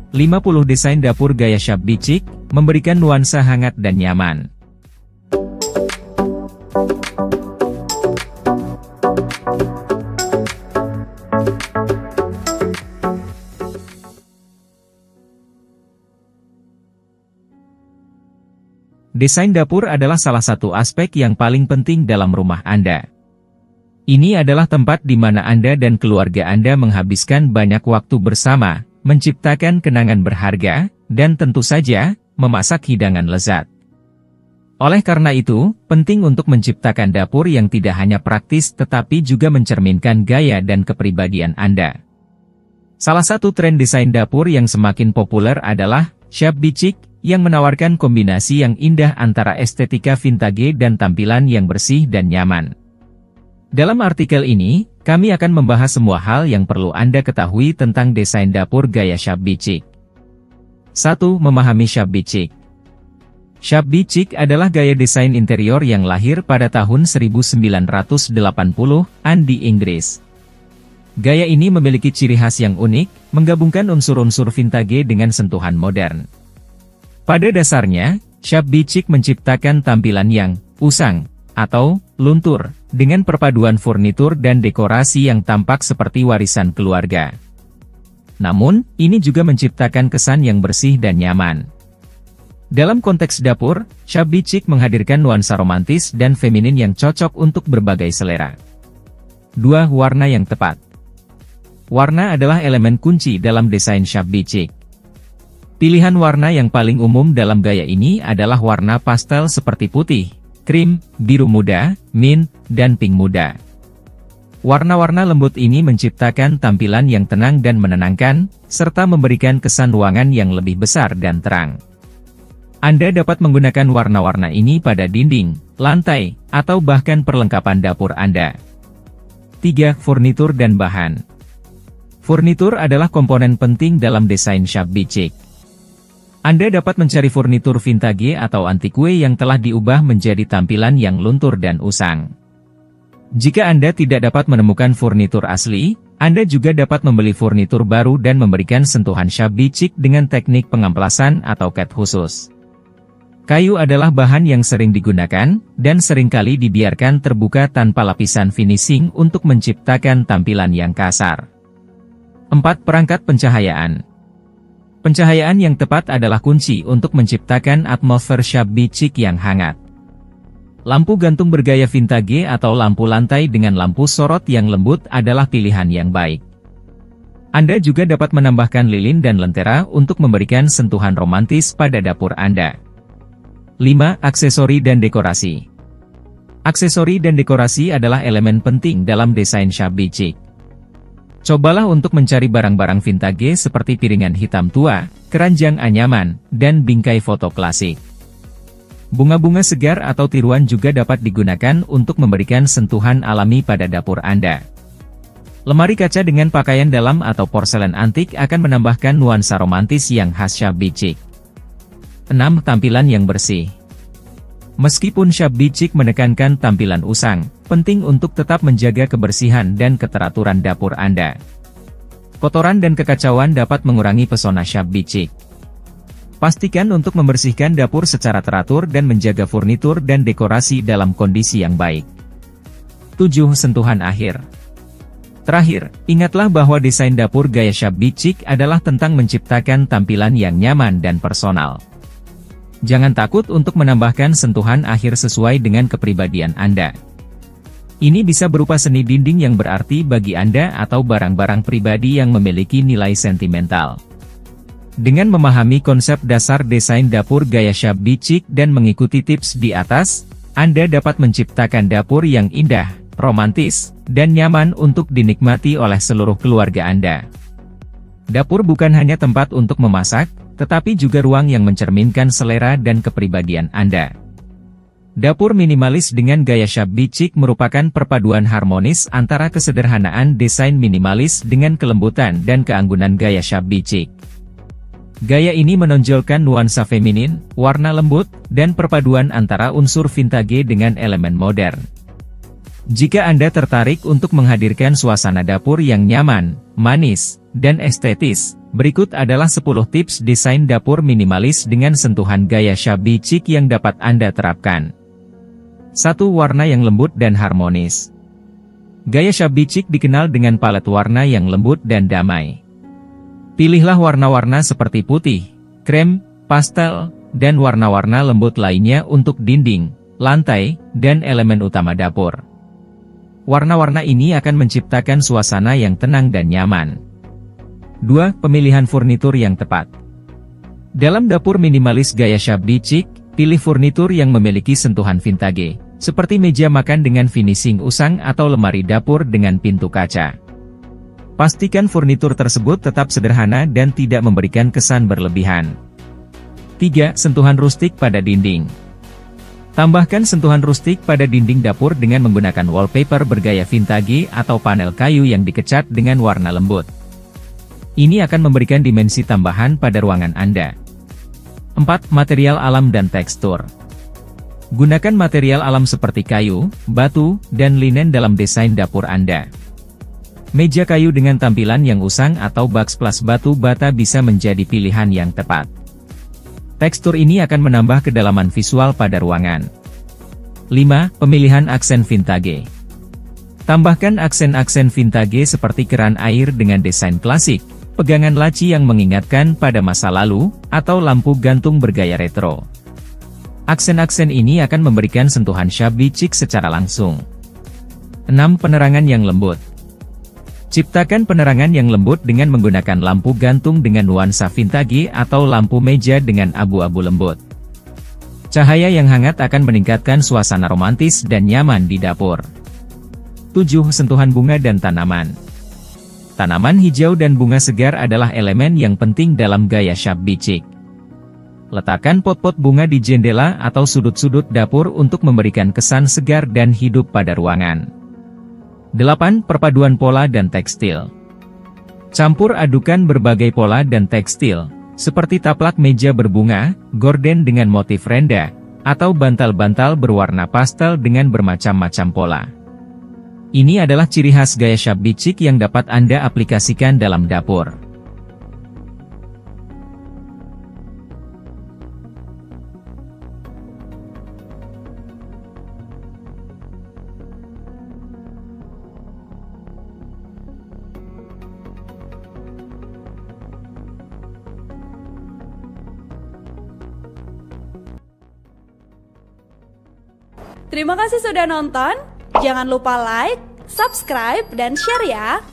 50 desain dapur gaya shabby chic, memberikan nuansa hangat dan nyaman. Desain dapur adalah salah satu aspek yang paling penting dalam rumah Anda. Ini adalah tempat di mana Anda dan keluarga Anda menghabiskan banyak waktu bersama, menciptakan kenangan berharga, dan tentu saja, memasak hidangan lezat. Oleh karena itu, penting untuk menciptakan dapur yang tidak hanya praktis tetapi juga mencerminkan gaya dan kepribadian Anda. Salah satu tren desain dapur yang semakin populer adalah shabby chic, yang menawarkan kombinasi yang indah antara estetika vintage dan tampilan yang bersih dan nyaman. Dalam artikel ini, kami akan membahas semua hal yang perlu Anda ketahui tentang desain dapur gaya shabby chic. 1. Memahami shabby chic. Shabby chic adalah gaya desain interior yang lahir pada tahun 1980-an di Inggris. Gaya ini memiliki ciri khas yang unik, menggabungkan unsur-unsur vintage dengan sentuhan modern. Pada dasarnya, shabby chic menciptakan tampilan yang usang atau luntur, dengan perpaduan furnitur dan dekorasi yang tampak seperti warisan keluarga. Namun, ini juga menciptakan kesan yang bersih dan nyaman. Dalam konteks dapur, shabby chic menghadirkan nuansa romantis dan feminin yang cocok untuk berbagai selera. 2. Warna yang tepat. Warna adalah elemen kunci dalam desain shabby chic. Pilihan warna yang paling umum dalam gaya ini adalah warna pastel seperti putih, krim, biru muda, mint, dan pink muda. Warna-warna lembut ini menciptakan tampilan yang tenang dan menenangkan, serta memberikan kesan ruangan yang lebih besar dan terang. Anda dapat menggunakan warna-warna ini pada dinding, lantai, atau bahkan perlengkapan dapur Anda. 3. Furnitur dan bahan. Furnitur adalah komponen penting dalam desain shabby chic. Anda dapat mencari furnitur vintage atau antikue yang telah diubah menjadi tampilan yang luntur dan usang. Jika Anda tidak dapat menemukan furnitur asli, Anda juga dapat membeli furnitur baru dan memberikan sentuhan shabby chic dengan teknik pengamplasan atau cat khusus. Kayu adalah bahan yang sering digunakan, dan seringkali dibiarkan terbuka tanpa lapisan finishing untuk menciptakan tampilan yang kasar. 4. Perangkat pencahayaan. Pencahayaan yang tepat adalah kunci untuk menciptakan atmosfer shabby chic yang hangat. Lampu gantung bergaya vintage atau lampu lantai dengan lampu sorot yang lembut adalah pilihan yang baik. Anda juga dapat menambahkan lilin dan lentera untuk memberikan sentuhan romantis pada dapur Anda. 5. Aksesori dan dekorasi. Aksesori dan dekorasi adalah elemen penting dalam desain shabby chic. Cobalah untuk mencari barang-barang vintage seperti piringan hitam tua, keranjang anyaman, dan bingkai foto klasik. Bunga-bunga segar atau tiruan juga dapat digunakan untuk memberikan sentuhan alami pada dapur Anda. Lemari kaca dengan pakaian dalam atau porselen antik akan menambahkan nuansa romantis yang khas shabby chic. 6. Tampilan yang bersih. Meskipun shabby chic menekankan tampilan usang, penting untuk tetap menjaga kebersihan dan keteraturan dapur Anda. Kotoran dan kekacauan dapat mengurangi pesona shabby chic. Pastikan untuk membersihkan dapur secara teratur dan menjaga furnitur dan dekorasi dalam kondisi yang baik. 7. Sentuhan akhir. Terakhir, ingatlah bahwa desain dapur gaya shabby chic adalah tentang menciptakan tampilan yang nyaman dan personal. Jangan takut untuk menambahkan sentuhan akhir sesuai dengan kepribadian Anda. Ini bisa berupa seni dinding yang berarti bagi Anda atau barang-barang pribadi yang memiliki nilai sentimental. Dengan memahami konsep dasar desain dapur gaya shabby chic dan mengikuti tips di atas, Anda dapat menciptakan dapur yang indah, romantis, dan nyaman untuk dinikmati oleh seluruh keluarga Anda. Dapur bukan hanya tempat untuk memasak, tetapi juga ruang yang mencerminkan selera dan kepribadian Anda. Dapur minimalis dengan gaya shabby chic merupakan perpaduan harmonis antara kesederhanaan desain minimalis dengan kelembutan dan keanggunan gaya shabby chic. Gaya ini menonjolkan nuansa feminin, warna lembut, dan perpaduan antara unsur vintage dengan elemen modern. Jika Anda tertarik untuk menghadirkan suasana dapur yang nyaman, manis, dan estetis, Berikut adalah 10 tips desain dapur minimalis dengan sentuhan gaya shabby chic yang dapat Anda terapkan. 1. Warna yang lembut dan harmonis. Gaya shabby chic dikenal dengan palet warna yang lembut dan damai. Pilihlah warna-warna seperti putih, krem, pastel, dan warna-warna lembut lainnya untuk dinding, lantai, dan elemen utama dapur. Warna-warna ini akan menciptakan suasana yang tenang dan nyaman. 2. Pemilihan furnitur yang tepat. Dalam dapur minimalis gaya shabby chic, pilih furnitur yang memiliki sentuhan vintage, seperti meja makan dengan finishing usang atau lemari dapur dengan pintu kaca. Pastikan furnitur tersebut tetap sederhana dan tidak memberikan kesan berlebihan. 3. Sentuhan rustik pada dinding. Tambahkan sentuhan rustik pada dinding dapur dengan menggunakan wallpaper bergaya vintage atau panel kayu yang dicat dengan warna lembut. Ini akan memberikan dimensi tambahan pada ruangan Anda. 4. Material alam dan tekstur. Gunakan material alam seperti kayu, batu, dan linen dalam desain dapur Anda. Meja kayu dengan tampilan yang usang atau backsplash batu bata bisa menjadi pilihan yang tepat. Tekstur ini akan menambah kedalaman visual pada ruangan. 5. Pemilihan aksen vintage. Tambahkan aksen-aksen vintage seperti keran air dengan desain klasik, pegangan laci yang mengingatkan pada masa lalu, atau lampu gantung bergaya retro. Aksen-aksen ini akan memberikan sentuhan shabby chic secara langsung. 6. Penerangan yang lembut. Ciptakan penerangan yang lembut dengan menggunakan lampu gantung dengan nuansa vintage atau lampu meja dengan abu-abu lembut. Cahaya yang hangat akan meningkatkan suasana romantis dan nyaman di dapur. 7. Sentuhan bunga dan tanaman. Tanaman hijau dan bunga segar adalah elemen yang penting dalam gaya shabby chic. Letakkan pot-pot bunga di jendela atau sudut-sudut dapur untuk memberikan kesan segar dan hidup pada ruangan. 8. Perpaduan pola dan tekstil. Campur adukan berbagai pola dan tekstil, seperti taplak meja berbunga, gorden dengan motif renda, atau bantal-bantal berwarna pastel dengan bermacam-macam pola. Ini adalah ciri khas gaya shabby chic yang dapat Anda aplikasikan dalam dapur. Terima kasih sudah nonton. Jangan lupa like, subscribe, dan share ya.